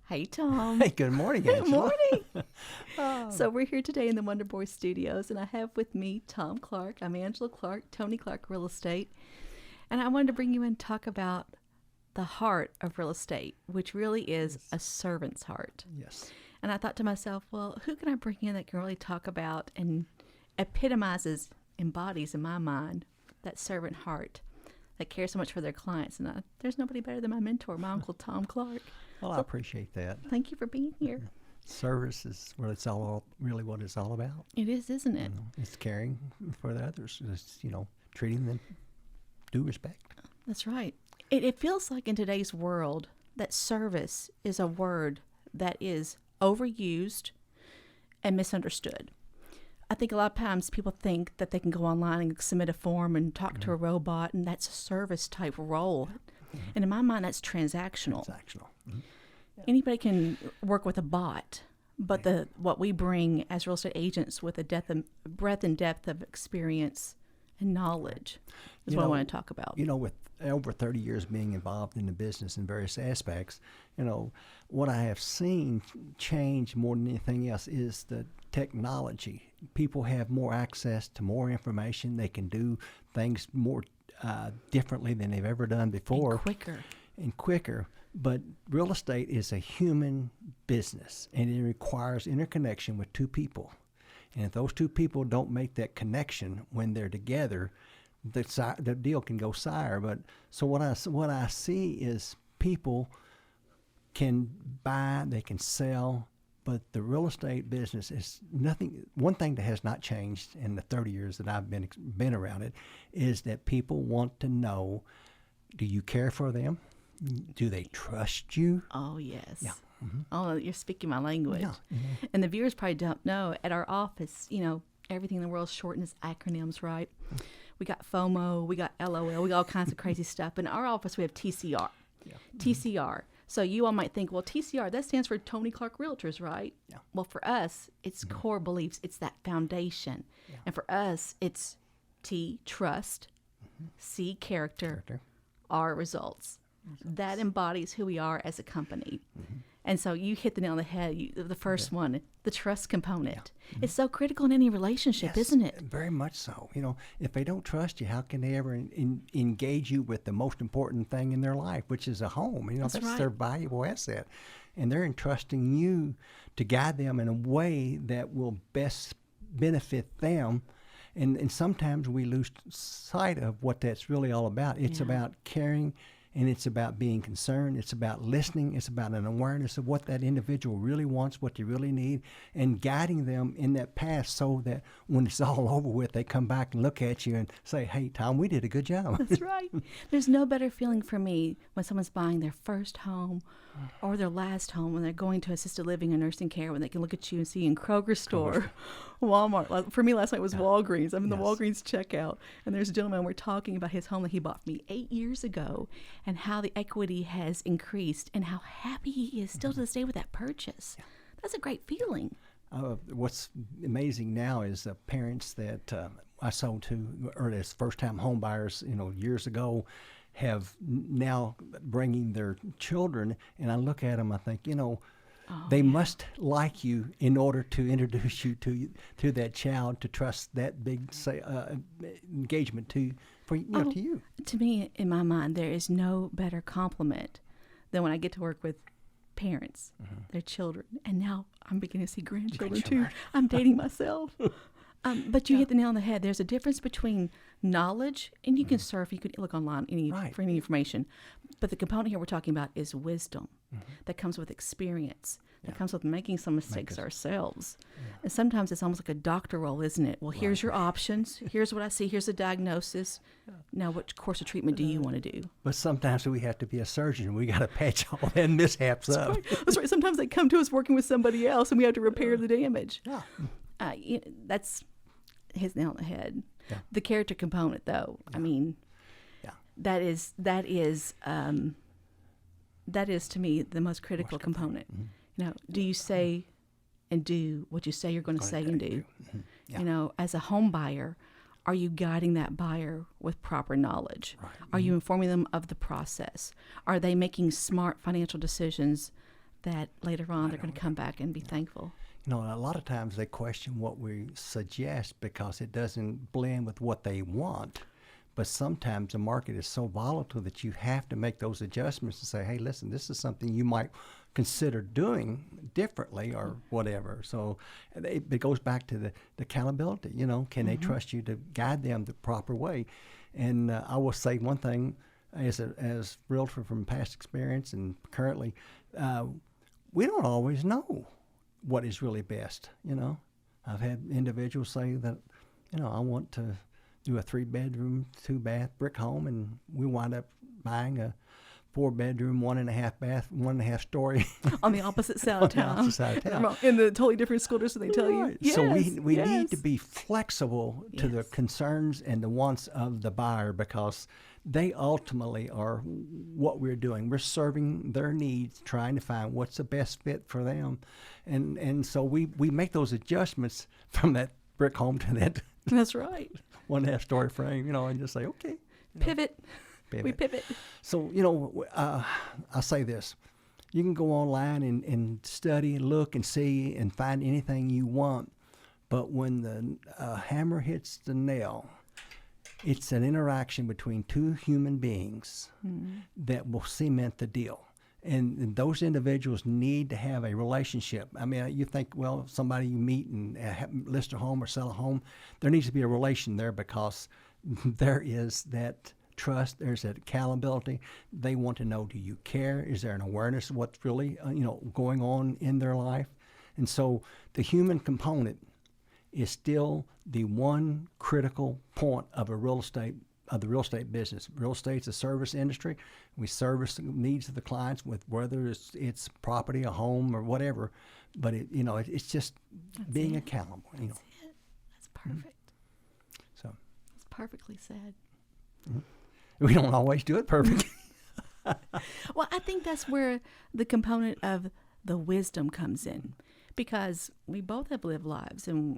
Hey, Tom. Hey, good morning, Angela. Good morning. So we're here today in the Wonder Boy Studios, and I have with me Tom Clark. I'm Angela Clark, Tony Clark Real Estate. And I wanted to bring you in and talk about the heart of real estate, which really is a servant's heart. Yes. And I thought to myself, well, who can I bring in that can really talk about and embodies in my mind that servant heart that cares so much for their clients? And there's nobody better than my mentor, my Uncle Tom Clark. Well, I appreciate that. Thank you for being here. Service is what it's really what it's all about. It is, isn't it? It's caring for the others. It's, treating them due respect. That's right. It feels like in today's world that service is a word that is overused and misunderstood. I think a lot of times people think that they can go online and submit a form and talk to a robot, and that's a service type role. And in my mind, that's transactional. Anybody can work with a bot, but what we bring as real estate agents with a breadth and depth of experience and knowledge is what I want to talk about. With over 30 years being involved in the business in various aspects, what I have seen change more than anything else is the technology. People have more access to more information. They can do things more differently than they've ever done before. And quicker. But real estate is a human business, and it requires interconnection with two people. And if those two people don't make that connection when they're together, the deal can go sour. But so what I see is people can buy, they can sell, but the real estate business is nothing. One thing that has not changed in the 30 years that I've been around it is that people want to know: do you care for them? Do they trust you? Oh, yes. Yeah. Mm-hmm. Oh, you're speaking my language. Yeah. Mm-hmm. And the viewers probably don't know, at our office, everything in the world is shortened as acronyms, right? We got FOMO, we got LOL, we got all kinds of crazy stuff. In our office, we have TCR. Yeah. TCR. So you all might think, well, TCR, that stands for Tony Clark Realtors, right? Yeah. Well, for us, it's core beliefs. It's that foundation. Yeah. And for us, it's T, trust, C, character, R, results. That embodies who we are as a company. And so you hit the nail on the head. The first one, the trust component. Yeah. It's so critical in any relationship, isn't it? Very much so. If they don't trust you, how can they ever engage you with the most important thing in their life, which is a home? That's right. Their valuable asset. And they're entrusting you to guide them in a way that will best benefit them. And sometimes we lose sight of what that's really all about. It's about caring. And it's about being concerned. It's about listening. It's about an awareness of what that individual really wants, what they really need, and guiding them in that path so that when it's all over with, they come back and look at you and say, hey, Tom, we did a good job. That's right. There's no better feeling for me when someone's buying their first home or their last home, when they're going to assisted living or nursing care, when they can look at you and see in Kroger store, Walmart. For me, last night was Walgreens. I'm in the Walgreens checkout, and there's a gentleman, we're talking about his home that he bought for me 8 years ago and how the equity has increased and how happy he is still to this day with that purchase. Yeah. That's a great feeling. What's amazing now is parents that I sold to, or as first-time home buyers, years ago, have now bringing their children, and I look at them, I think, they must like you in order to introduce you to that child, to trust that big engagement to you. To me, in my mind, there is no better compliment than when I get to work with parents, their children, and now I'm beginning to see grandchildren too. I'm dating myself. But you hit the nail on the head. There's a difference between knowledge, and you can surf, you can look online for any information. But the component here we're talking about is wisdom that comes with experience, that comes with making some mistakes ourselves. Yeah. And sometimes it's almost like a doctor role, isn't it? Well, here's your options. Here's what I see. Here's the diagnosis. Now, what course of treatment do you want to do? But sometimes we have to be a surgeon. We got to patch all that mishaps up. Right. That's right. Sometimes they come to us working with somebody else, and we have to repair the damage. Yeah. That's his nail on the head. Yeah. The character component, though, I mean, that is to me the most critical component. Do you say and do what you say you're going to say and do? Yeah. As a home buyer, are you guiding that buyer with proper knowledge? Right. Are you informing them of the process? Are they making smart financial decisions that later on they're going to come back and be thankful. You know, a lot of times they question what we suggest because it doesn't blend with what they want. But sometimes the market is so volatile that you have to make those adjustments and say, hey, listen, this is something you might consider doing differently or whatever. So it goes back to the accountability. You know, can they trust you to guide them the proper way? And I will say one thing as realtor from past experience and currently, we don't always know what is really best. You know, I've had individuals say that, you know, I want to do a 3-bedroom, 2-bath brick home, and we wind up buying a 4-bedroom, 1.5 bath, 1.5 story on the opposite side of town. On the opposite side of town. In the totally different school district, they tell you. Yes, so we need to be flexible to the concerns and the wants of the buyer because they ultimately are what we're doing. We're serving their needs, trying to find what's the best fit for them. And so we make those adjustments from that brick home to that That's right. 1.5 story frame, you know, and just say, okay. Pivot. We pivot. So, you know, I say this. You can go online and study and look and see and find anything you want. But when the hammer hits the nail, it's an interaction between two human beings that will cement the deal. And those individuals need to have a relationship. I mean, you think, well, somebody you meet and list a home or sell a home, there needs to be a relation there because there is that trust, there's that accountability. They want to know, do you care? Is there an awareness of what's really, going on in their life? And so the human component is still the one critical point of the real estate business. Real estate's a service industry. We service the needs of the clients with whether it's property, a home, or whatever. But it's just being accountable. That's it. That's perfect. So that's perfectly said. We don't always do it perfectly. Well, I think that's where the component of the wisdom comes in, because we both have lived lives, and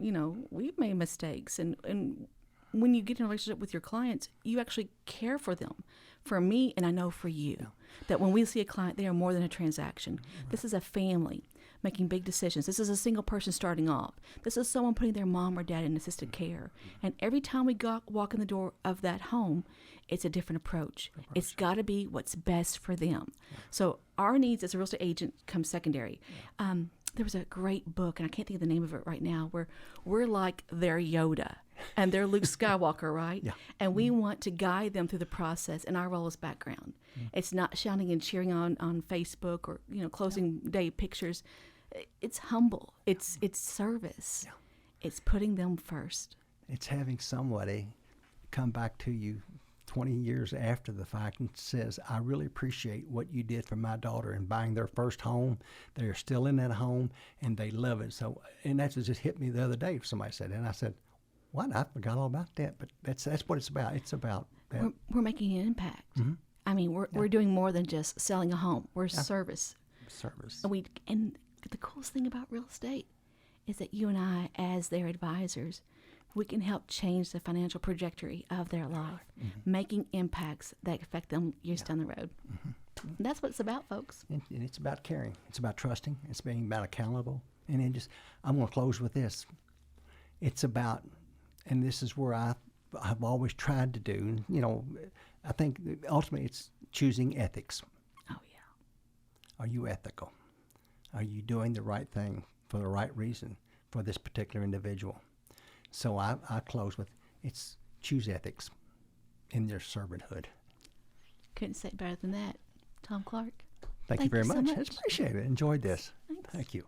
we've made mistakes, and when you get in a relationship with your clients, you actually care for them. For me, and I know for you, that when we see a client, they are more than a transaction. Right. This is a family making big decisions. This is a single person starting off. This is someone putting their mom or dad in assisted care. And every time we walk in the door of that home, it's a different approach. It's got to be what's best for them. Yeah. So our needs as a real estate agent come secondary. Yeah. There was a great book, and I can't think of the name of it right now, where we're like their Yoda and they're Luke Skywalker, right? Yeah. And we want to guide them through the process, and our role is background. It's not shouting and cheering on Facebook or closing day pictures. It's humble. It's service. Yeah. It's putting them first. It's having somebody come back to you 20 years after the fact and says, I really appreciate what you did for my daughter in buying their first home. They're still in that home and they love it. So, and that's what just hit me the other day. Somebody said, and I said, what? I forgot all about that. But that's what it's about. It's about that. We're making an impact. Mm-hmm. I mean, we're doing more than just selling a home. We're service. And the coolest thing about real estate is that you and I, as their advisors, we can help change the financial trajectory of their life, making impacts that affect them years down the road. Mm-hmm. That's what it's about, folks. And it's about caring. It's about trusting. It's being about accountable. And then I'm going to close with this. It's about, and this is where I've always tried to do, I think ultimately it's choosing ethics. Oh, yeah. Are you ethical? Are you doing the right thing for the right reason for this particular individual? So I close with, it's choose ethics in their servanthood. Couldn't say it better than that. Tom Clark. Thank you very much. So much. I appreciate it. Enjoyed this. Thanks. Thank you.